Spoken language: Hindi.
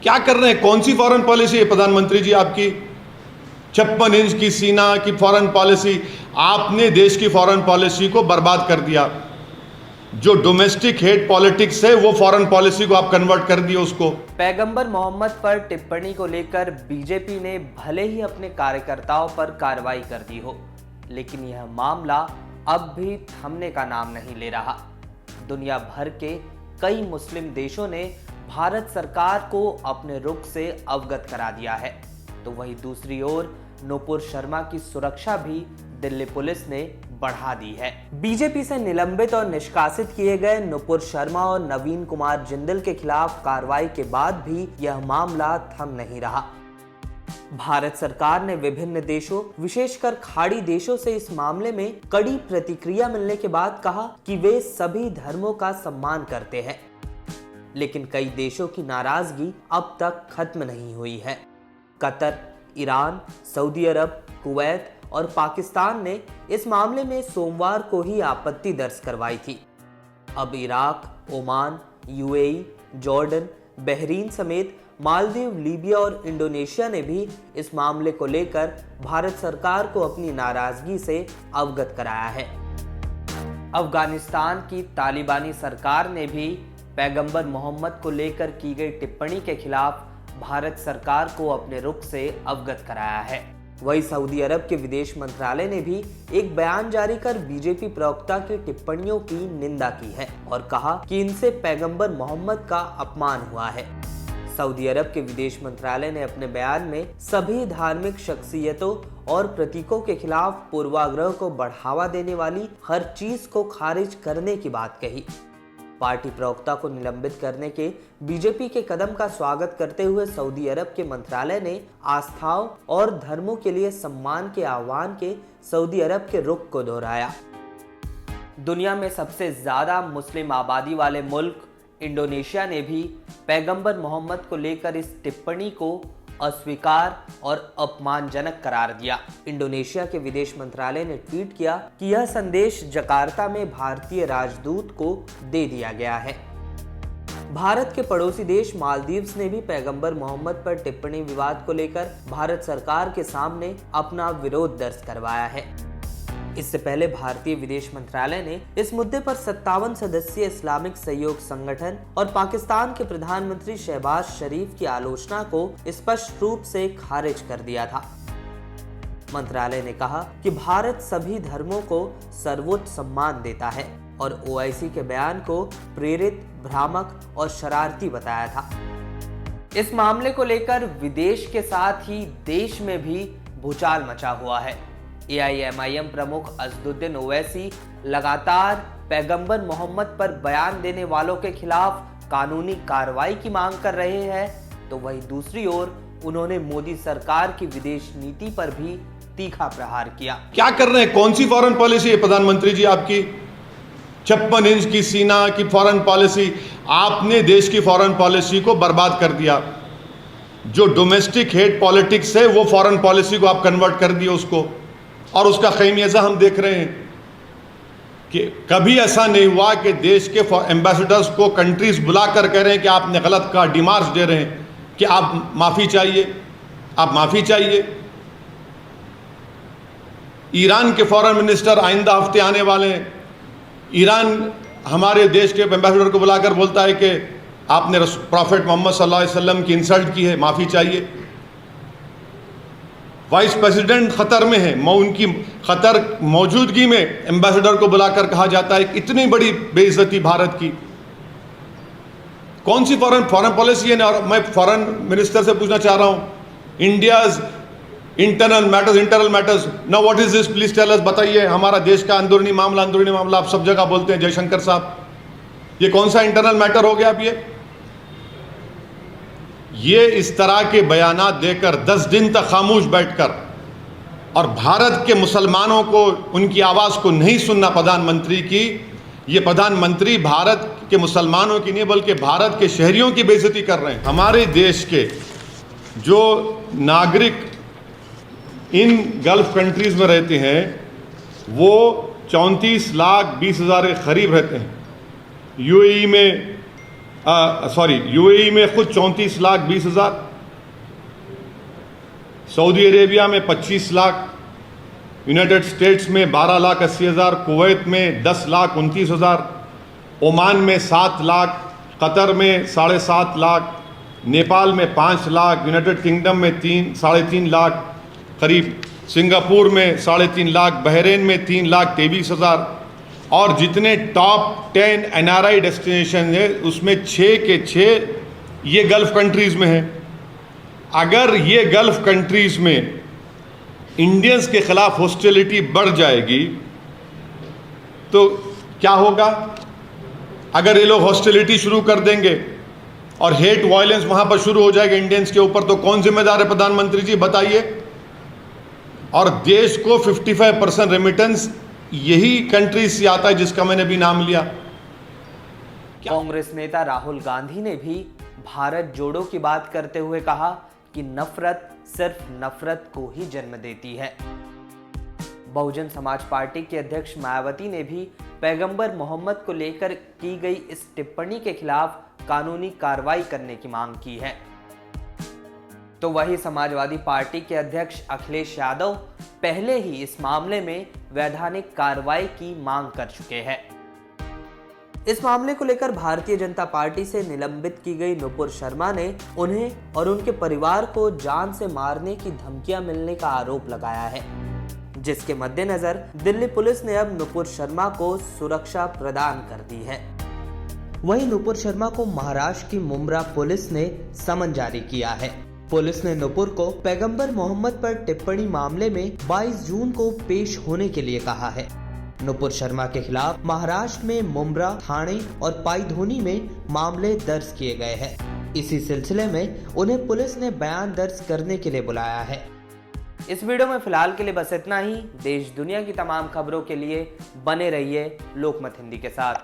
क्या कर रहे हैं? कौन सी फॉरेन पॉलिसी है प्रधानमंत्री जी आपकी? 56 इंच की सीना की फॉरेन पॉलिसी, आपने देश की फॉरेन पॉलिसी को बर्बाद कर दिया। जो डोमेस्टिक हेट पॉलिटिक्स है वो फॉरेन पॉलिसी को आप कन्वर्ट कर दिए उसको। पैगंबर मोहम्मद पर टिप्पणी को लेकर बीजेपी ने भले ही अपने कार्यकर्ताओं पर कार्रवाई कर दी हो, लेकिन यह मामला अब भी थमने का नाम नहीं ले रहा। दुनिया भर के कई मुस्लिम देशों ने भारत सरकार को अपने रुख से अवगत करा दिया है, तो वहीं दूसरी ओर नुपुर शर्मा की सुरक्षा भी दिल्ली पुलिस ने बढ़ा दी है। बीजेपी से निलंबित और निष्कासित किए गए नुपुर शर्मा और नवीन कुमार जिंदल के खिलाफ कार्रवाई के बाद भी यह मामला थम नहीं रहा। भारत सरकार ने विभिन्न देशों, विशेषकर खाड़ी देशों से इस मामले में कड़ी प्रतिक्रिया मिलने के बाद कहा कि वे सभी धर्मों का सम्मान करते हैं, लेकिन कई देशों की नाराजगी अब तक खत्म नहीं हुई है। कतर, ईरान, सऊदी अरब, कुवैत और पाकिस्तान ने इस मामले में सोमवार को ही आपत्ति दर्ज करवाई थी। अब Iraq, Oman, UAE, Jordan, Bahrain समेत मालदीव, लीबिया और इंडोनेशिया ने भी इस मामले को लेकर भारत सरकार को अपनी नाराजगी से अवगत कराया है। अफगानिस्तान की तालिबानी सरकार ने भी पैगंबर मोहम्मद को लेकर की गई टिप्पणी के खिलाफ भारत सरकार को अपने रुख से अवगत कराया है। वहीं सऊदी अरब के विदेश मंत्रालय ने भी एक बयान जारी कर बीजेपी प्रवक्ता की टिप्पणियों की निंदा की है और कहा कि इनसे पैगंबर मोहम्मद का अपमान हुआ है। सऊदी अरब के विदेश मंत्रालय ने अपने बयान में सभी धार्मिक शख्सियतों और प्रतीकों के खिलाफ पूर्वाग्रह को बढ़ावा देने वाली हर चीज को खारिज करने की बात कही। पार्टी प्रवक्ता को निलंबित करने के बीजेपी के कदम का स्वागत करते हुए सऊदी अरब के मंत्रालय ने आस्थाओं और धर्मों के लिए सम्मान के आह्वान के सऊदी अरब के रुख को दोहराया। दुनिया में सबसे ज्यादा मुस्लिम आबादी वाले मुल्क इंडोनेशिया ने भी पैगंबर मोहम्मद को लेकर इस टिप्पणी को अस्वीकार और अपमानजनक करार दिया। इंडोनेशिया के विदेश मंत्रालय ने ट्वीट किया कि यह संदेश जकार्ता में भारतीय राजदूत को दे दिया गया है। भारत के पड़ोसी देश मालदीव्स ने भी पैगंबर मोहम्मद पर टिप्पणी विवाद को लेकर भारत सरकार के सामने अपना विरोध दर्ज करवाया है। इससे पहले भारतीय विदेश मंत्रालय ने इस मुद्दे पर 57 सदस्यीय इस्लामिक सहयोग संगठन और पाकिस्तान के प्रधानमंत्री शहबाज शरीफ की आलोचना को स्पष्ट रूप से खारिज कर दिया था। मंत्रालय ने कहा कि भारत सभी धर्मों को सर्वोच्च सम्मान देता है और ओआईसी के बयान को प्रेरित, भ्रामक और शरारती बताया था। इस मामले को लेकर विदेश के साथ ही देश में भी भूचाल मचा हुआ है। एआईएमआईएम प्रमुख असदुद्दीन ओवैसी लगातार पैगंबर मोहम्मद पर बयान देने वालों के खिलाफ कानूनी कार्रवाई की मांग कर रहे हैं, तो वहीं दूसरी ओर उन्होंने मोदी सरकार की विदेश नीति पर भी तीखा प्रहार किया। क्या कर रहे हैं? कौन सी फॉरेन पॉलिसी है प्रधानमंत्री जी आपकी? 56 इंच की सीना की फॉरेन पॉलिसी, आपने देश की फॉरेन पॉलिसी को बर्बाद कर दिया। जो डोमेस्टिक हेट पॉलिटिक्स है वो फॉरेन पॉलिसी को आप कन्वर्ट कर दिए उसको, और उसका खैमियाजा हम देख रहे हैं कि कभी ऐसा नहीं हुआ कि देश के एम्बेसडर्स को कंट्रीज बुलाकर कह रहे हैं कि आपने गलत कहा, डिमार्च दे रहे हैं कि आप माफ़ी चाहिए, आप माफ़ी चाहिए। ईरान के फॉरेन मिनिस्टर आइंदा हफ्ते आने वाले हैं। ईरान हमारे देश के एम्बेसडर को बुलाकर बोलता है कि आपने प्रॉफेट मोहम्मद सल्लल्लाहु अलैहि वसल्लम की इंसल्ट की है, माफ़ी चाहिए। वाइस प्रेसिडेंट खतर में है, उनकी खतर मौजूदगी में एम्बेसडर को बुलाकर कहा जाता है इतनी बड़ी बेइज्जती भारत की। कौन सी फॉरेन पॉलिसी है? और मैं फॉरेन मिनिस्टर से पूछना चाह रहा हूं, India's internal matters now what is this, please tell us, बताइए। हमारा देश का अंदरूनी मामला आप सब जगह बोलते हैं जयशंकर साहब, ये कौन सा इंटरनल मैटर हो गया? अब ये इस तरह के बयानात देकर 10 दिन तक खामोश बैठकर और भारत के मुसलमानों को उनकी आवाज़ को नहीं सुनना प्रधानमंत्री की, ये प्रधानमंत्री भारत के मुसलमानों की नहीं बल्कि भारत के शहरियों की बेइज्जती कर रहे हैं। हमारे देश के जो नागरिक इन गल्फ कंट्रीज़ में रहते हैं वो 34,20,000 के करीब रहते हैं। यूएई में यूएई में खुद 34,20,000, सऊदी अरेबिया में 25 लाख, यूनाइटेड स्टेट्स में 12,80,000, कुवैत में 10,29,000, ओमान में 7 लाख, कतर में 7.5 लाख, नेपाल में 5 लाख, यूनाइटेड किंगडम में 3-3.5 लाख करीब, सिंगापुर में 3.5 लाख, बहरीन में 3,23,000 और जितने टॉप 10 एनआरआई डेस्टिनेशन है उसमें 6 के 6 ये गल्फ कंट्रीज़ में है। अगर ये गल्फ कंट्रीज़ में इंडियंस के ख़िलाफ़ हॉस्टिलिटी बढ़ जाएगी तो क्या होगा? अगर ये लोग हॉस्टिलिटी शुरू कर देंगे और हेट वायलेंस वहाँ पर शुरू हो जाएगा इंडियंस के ऊपर, तो कौन जिम्मेदार है? प्रधानमंत्री जी बताइए। और देश को 55% रेमिटेंस यही कंट्रीज से आता है जिसका मैंने भी नाम लिया। कांग्रेस नेता राहुल गांधी ने भी भारत जोड़ो की बात करते हुए कहा कि नफरत सिर्फ नफरत को ही जन्म देती है। बहुजन समाज पार्टी के अध्यक्ष मायावती ने भी पैगंबर मोहम्मद को लेकर की गई इस टिप्पणी के खिलाफ कानूनी कार्रवाई करने की मांग की है। तो वही समाजवादी पार्टी के अध्यक्ष अखिलेश यादव पहले ही इस मामले में वैधानिक कार्रवाई की मांग कर चुके हैं। इस मामले को लेकर भारतीय जनता पार्टी से निलंबित की गई नुपुर शर्मा ने उन्हें और उनके परिवार को जान से मारने की धमकियां मिलने का आरोप लगाया है, जिसके मद्देनजर दिल्ली पुलिस ने अब नुपुर शर्मा को सुरक्षा प्रदान कर दी है। वहीं नुपुर शर्मा को महाराष्ट्र की मुंब्रा पुलिस ने समन जारी किया है। पुलिस ने नुपुर को पैगंबर मोहम्मद पर टिप्पणी मामले में 22 जून को पेश होने के लिए कहा है। नुपुर शर्मा के खिलाफ महाराष्ट्र में मुंब्रा, ठाणे और पाईधोनी में मामले दर्ज किए गए हैं। इसी सिलसिले में उन्हें पुलिस ने बयान दर्ज करने के लिए बुलाया है। इस वीडियो में फिलहाल के लिए बस इतना ही। देश दुनिया की तमाम खबरों के लिए बने रहिए लोकमत हिंदी के साथ।